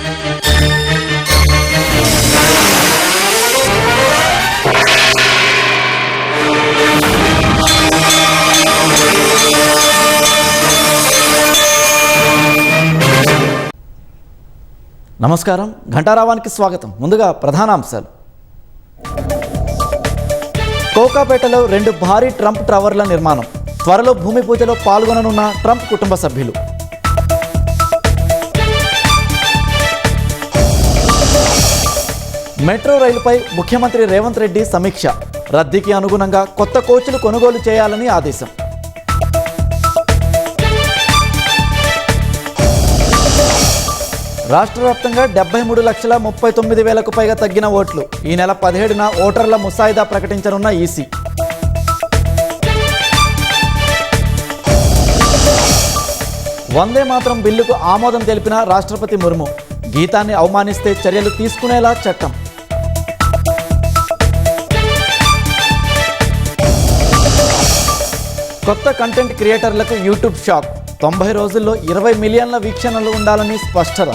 నమస్కారం, ఘంటారావానికి స్వాగతం. ముందుగా ప్రధానాంశాలు. కోకాపేటలో 2 భారీ ట్రంప్ టవర్ల నిర్మాణం. త్వరలో భూమి పూజలో పాల్గొననున్న ట్రంప్ కుటుంబ సభ్యులు. మెట్రో రైలుపై ముఖ్యమంత్రి రేవంత్ రెడ్డి సమీక్ష. రద్దీకి అనుగుణంగా కొత్త కోచ్లు కొనుగోలు చేయాలని ఆదేశం. రాష్ట్ర వ్యాప్తంగా 73,39,000కు పైగా తగ్గిన ఓట్లు. ఈ నెల 17న ఓటర్ల ముసాయిదా ప్రకటించనున్న ఈసీ. వందే మాతరం బిల్లుకు ఆమోదం తెలిపిన రాష్ట్రపతి ముర్ము. గీతాన్ని అవమానిస్తే చర్యలు తీసుకునేలా చట్టం. కొత్త కంటెంట్ క్రియేటర్లకు యూట్యూబ్ షాక్. 90 రోజుల్లో 20 మిలియన్ల వీక్షణలు ఉండాలని స్పష్టత.